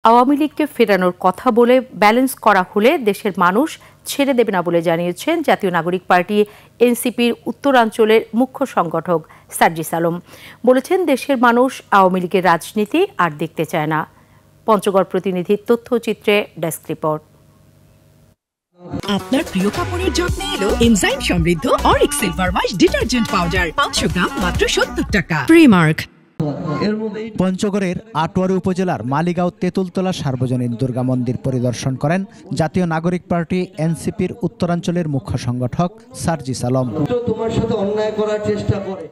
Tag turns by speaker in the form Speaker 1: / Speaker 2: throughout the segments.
Speaker 1: আওয়ামী লীগকে ফেরানোর কথা বলে ব্যালেন্স করা হলে দেশের মানুষ ছেড়ে দেবে না বলে জানিয়েছেন জাতীয় নাগরিক পার্টি এনসিপির উত্তরাঞ্চলের মুখ্য সংগঠক সার্জিস আলম। বলেছেন, দেশের মানুষ আওয়ামী লীগের রাজনীতি আর দেখতে চায় না। পঞ্চগড় প্রতিনিধির তথ্যচিত্রে ডেস্ক রিপোর্ট।
Speaker 2: আপনার প্রিয় কাপড়ের যত্নে এলো এনজাইম সমৃদ্ধ Arik silver wash detergent powder 500 গ্রাম মাত্র 70 টাকা। প্রিমার্ক।
Speaker 3: পঞ্চগড়ের আটোয়ারী উপজেলার মালিগাঁও তেঁতুলতলা সার্বজনীন দুর্গা মন্দির পরিদর্শন করেন জাতীয় নাগরিক পার্টি এনসিপির উত্তরাঞ্চলের মুখ্য সংগঠক সার্জিস আলম।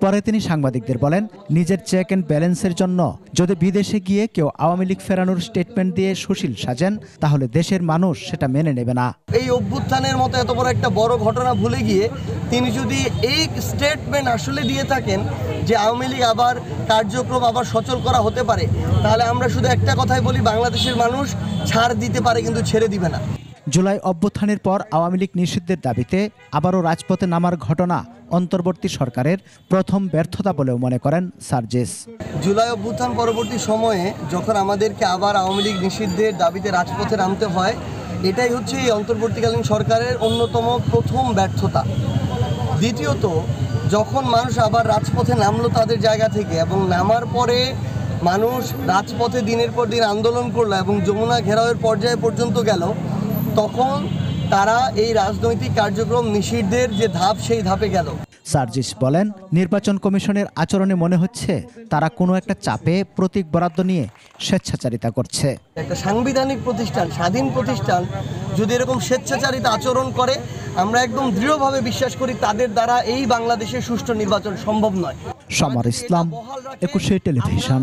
Speaker 3: পরে তিনি সাংবাদিকদের বলেন, নিজের চেক অ্যান্ড ব্যালেন্সের জন্য যদি বিদেশে গিয়ে কেউ আওয়ামী লীগ ফেরানোর স্টেটমেন্ট দিয়ে সুশীল সাজেন, তাহলে দেশের মানুষ সেটা মেনে নেবে না।
Speaker 4: এই অভ্যুত্থানের মতো এত বড় একটা বড় ঘটনা ভুলে গিয়ে তিনি যদি এই স্টেটমেন্ট আসলে দিয়ে থাকেন যে আওয়ামী লীগ আবার কার্যক্রম আবার সচল করা হতে পারে, তাহলে আমরা শুধু একটা কথাই বলি, বাংলাদেশের মানুষ ছাড় দিতে পারে কিন্তু ছেড়ে দিবে না।
Speaker 3: জুলাই অভ্যুত্থানের পর আওয়ামী লীগ নিষিদ্ধের দাবিতে আবারও রাজপথে নামার ঘটনা অন্তর্বর্তী সরকারের প্রথম ব্যর্থতা বলেও মনে করেন সার্জিস।
Speaker 4: জুলাই অভ্যুত্থান পরবর্তী সময়ে যখন আমাদেরকে আবার আওয়ামী লীগ নিষিদ্ধের দাবিতে রাজপথে নামতে হয়, এটাই হচ্ছে এই অন্তর্বর্তীকালীন সরকারের অন্যতম প্রথম ব্যর্থতা। দ্বিতীয়ত, যখন মানুষ আবার রাজপথে নামলো তাদের জায়গা থেকে, এবং নামার পরে মানুষ রাজপথে দিনের পর দিন আন্দোলন করলো এবং যমুনা ঘেরাওয়ের পর্যায়ে পর্যন্ত গেল, তখন তারা এই রাজনৈতিক কার্যক্রম নিষিদ্ধের যে ধাপ, সেই ধাপে গেল।
Speaker 3: সার্জিস বলেন, নির্বাচন কমিশনের আচরণে মনে হচ্ছে তারা কোনো একটা চাপে প্রতীক বরাদ্দ নিয়ে স্বেচ্ছাচারিতা করছে।
Speaker 4: একটা সাংবিধানিক প্রতিষ্ঠান, স্বাধীন প্রতিষ্ঠান যদি এরকম স্বেচ্ছাচারিতা আচরণ করে, আমরা একদম দৃঢ়ভাবে বিশ্বাস করি তাদের দ্বারা এই বাংলাদেশে সুষ্ঠু নির্বাচন সম্ভব নয়।
Speaker 3: সমর ইসলাম, 21 টেলিভিশন।